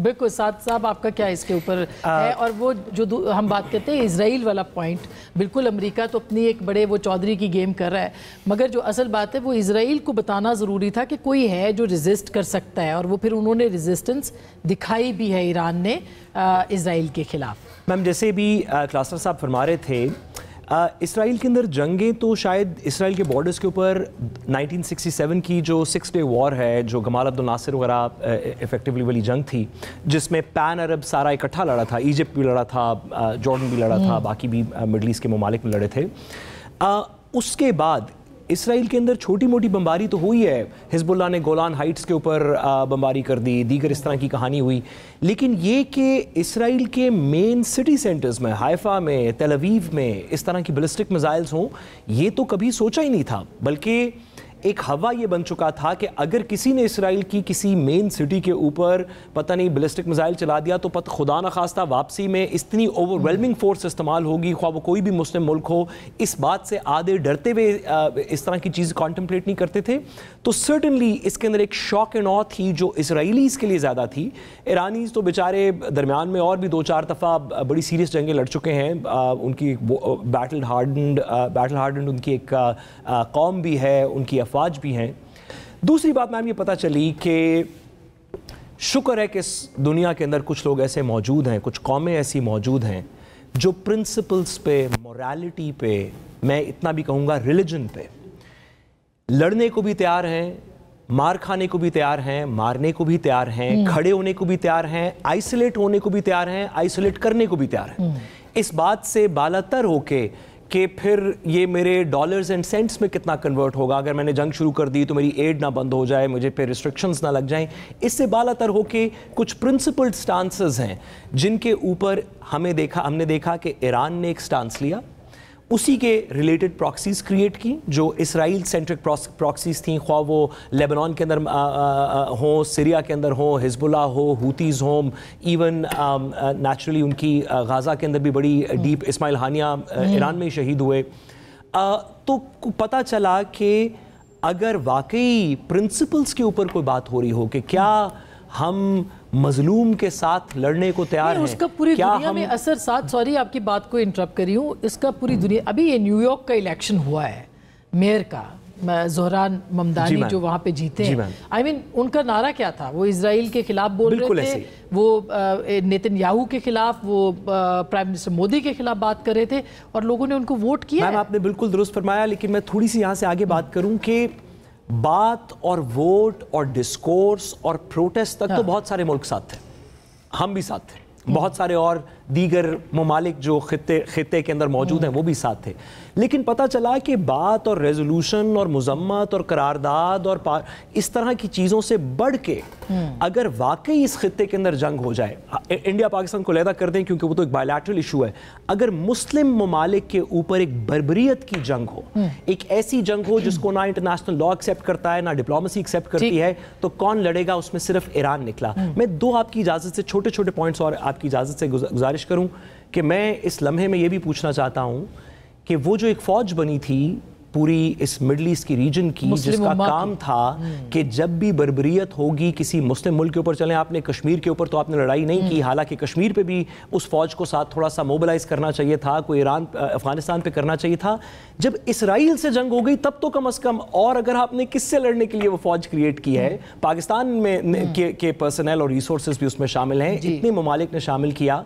बिल्कुल। साथ साहब आपका क्या इसके ऊपर है? और वो जो हम बात करते हैं इसराइल वाला पॉइंट, बिल्कुल अमेरिका तो अपनी एक बड़े वो चौधरी की गेम कर रहा है, मगर जो असल बात है वो इसराइल को बताना ज़रूरी था कि कोई है जो रेजिस्ट कर सकता है, और वो फिर उन्होंने रेजिस्टेंस दिखाई भी है ईरान ने इसराइल के खिलाफ। मैम जैसे भी क्लास्टर साहब फरमा रहे थे, इसराइल के अंदर जंगें तो शायद इसराइल के बॉर्डर्स के ऊपर 1967 की जो 6 डे वॉर है, जो गमाल अब्दुल नासिर वगैरह इफेक्टिवली वाली जंग थी, जिसमें पैन अरब सारा इकट्ठा लड़ा था, इजिप्ट भी लड़ा था, जॉर्डन भी लड़ा था, बाकी भी मिडल ईस्ट के ममालिक में लड़े थे। उसके बाद इसराइल के अंदर छोटी मोटी बमबारी तो हुई है, हिजबुल्लाह ने गोलान हाइट्स के ऊपर बमबारी कर दी, दीगर इस तरह की कहानी हुई, लेकिन ये कि इसराइल के मेन सिटी सेंटर्स में, हाइफा में, तेल अवीव में इस तरह की बैलिस्टिक मिसाइल्स हों, ये तो कभी सोचा ही नहीं था। बल्कि एक हवा ये बन चुका था कि अगर किसी ने इसराइल की किसी मेन सिटी के ऊपर पता नहीं बैलिस्टिक मिसाइल चला दिया तो पता खुदा न खास्ता वापसी में इतनी ओवरवेलमिंग फोर्स इस्तेमाल होगी, ख्वाह वो कोई भी मुस्लिम मुल्क हो। इस बात से आधे डरते हुए इस तरह की चीज़ कॉन्टम्पलेट नहीं करते थे। तो सर्टनली इसके अंदर एक शॉक एंड ऑ थी जो इसराइलीज़ के लिए ज़्यादा थी। ईरानीज़ तो बेचारे दरमियान में और भी 2-4 दफ़ा बड़ी सीरियस जंगें लड़ चुके हैं, उनकी बैटल हार्डन्ड उनकी एक कौम भी है, उनकी अफवाज भी हैं। दूसरी बात मैम ये पता चली कि शुक्र है कि इस दुनिया के अंदर कुछ लोग ऐसे मौजूद हैं, कुछ कौमें ऐसी मौजूद हैं जो प्रिंसिपल्स पे, मोरालिटी पे, मैं इतना भी कहूँगा रिलीजन पे लड़ने को भी तैयार हैं, मार खाने को भी तैयार हैं, मारने को भी तैयार हैं, खड़े होने को भी तैयार हैं, आइसोलेट होने को भी तैयार हैं, आइसोलेट करने को भी तैयार हैं। इस बात से बालातर होके कि फिर ये मेरे डॉलर्स एंड सेंट्स में कितना कन्वर्ट होगा, अगर मैंने जंग शुरू कर दी तो मेरी एड ना बंद हो जाए, मुझे पे रिस्ट्रिक्शंस ना लग जाएं। इससे बालातर होके कुछ प्रिंसिपल्ड स्टांसेस हैं जिनके ऊपर हमने देखा कि ईरान ने एक स्टांस लिया, उसी के रिलेटेड प्रॉक्सीज क्रिएट की जो इसराइल सेंट्रिक प्रॉक्सीज थी, ख्वाह वो लेबनान के अंदर हो, सीरिया के अंदर हो, हिजबुल्लाह हो, हूतीज़ हो, इवन नेचुरली उनकी गाज़ा के अंदर भी बड़ी डीप इस्माइल हानिया ईरान में शहीद हुए। तो पता चला कि अगर वाकई प्रिंसिपल्स के ऊपर कोई बात हो रही हो कि क्या हम मजलूम के साथ लड़ने को तैयार हैं, उसका पूरी दुनिया में असर साथ, सॉरी आपकी बात को इंटरप्ट करी हूँ, इसका पूरी दुनिया, अभी ये न्यूयॉर्क का इलेक्शन हुआ है मेयर का, ज़ोहरान ममदानी जो वहाँ पे जीते हैं, आई मीन उनका नारा क्या था? वो इजराइल के खिलाफ बोल रहे थे, वो नेतन्याहू के खिलाफ, वो प्राइम मिनिस्टर मोदी के खिलाफ बात कर रहे थे, और लोगों ने उनको वोट किया। मैम आपने बिल्कुल दुरुस्त फरमाया, लेकिन मैं थोड़ी सी यहाँ से आगे बात करूँ कि बात और वोट और डिस्कोर्स और प्रोटेस्ट तक तो बहुत सारे मुल्क साथ थे, हम भी साथ थे, बहुत सारे और दीगर ममालिक जो खित्ते के अंदर मौजूद हैं वो भी साथ थे। लेकिन पता चला कि बात और रेजोल्यूशन और मुजम्मत और करारदाद और इस तरह की चीज़ों से बढ़ के अगर वाकई इस खित्ते के अंदर जंग हो जाए, इंडिया पाकिस्तान को अलहदा कर दें क्योंकि वो तो एक बायलैटरल इशू है, अगर मुस्लिम ममालिक के ऊपर एक बर्बरियत की जंग हो, एक ऐसी जंग हो जिसको ना इंटरनेशनल लॉ एक्सेप्ट करता है, ना डिप्लोमेसी एक्सेप्ट करती है, तो कौन लड़ेगा? उसमें सिर्फ ईरान निकला। मैं दो आपकी इजाज़त से छोटे छोटे पॉइंट्स और आपकी इजाज़त से गुजारिश करूं कि मैं इस लम्हे में ये भी पूछना चाहता हूं कि वो जो एक फौज बनी थी पूरी इस मिडल ईस्ट की रीजन की, जिसका काम था कि जब भी बर्बरियत होगी किसी मुस्लिम मुल्क के ऊपर, चलें आपने कश्मीर के ऊपर तो आपने लड़ाई नहीं की, हालांकि कश्मीर पे भी उस फौज को साथ थोड़ा सा मोबिलाइज करना चाहिए था, कोई ईरान अफगानिस्तान पे करना चाहिए था। जब इसराइल से जंग हो गई तब तो कम अज कम, और अगर आपने किससे लड़ने के लिए वो फौज क्रिएट की है, पाकिस्तान में के पर्सनल और रिसोर्सेज भी उसमें शामिल हैं, इतने ममालिक ने शामिल किया,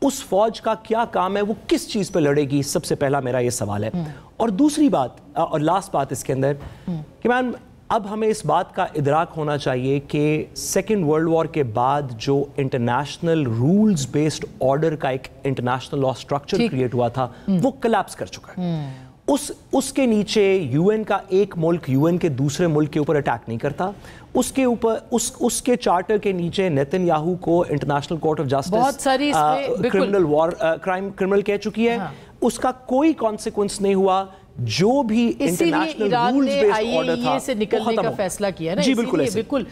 उस फौज का क्या काम है, वो किस चीज पे लड़ेगी? सबसे पहला मेरा ये सवाल है। और दूसरी बात और लास्ट बात इसके अंदर कि मैम अब हमें इस बात का इदराक होना चाहिए कि सेकेंड वर्ल्ड वॉर के बाद जो इंटरनेशनल रूल्स बेस्ड ऑर्डर का एक इंटरनेशनल लॉ स्ट्रक्चर क्रिएट हुआ था वो कोलैप्स कर चुका है। उसके नीचे यूएन का एक मुल्क यूएन के दूसरे मुल्क के ऊपर अटैक नहीं करता, उसके ऊपर उसके चार्टर के नीचे नेतन्याहू को international court of justice criminal कह चुकी है, उसका कोई कॉन्सिक्वेंस नहीं हुआ। जो भी इंटरनेशनल रूल्स बेस्ड ऑर्डर था से निकलने का फैसला किया ना, जी बिल्कुल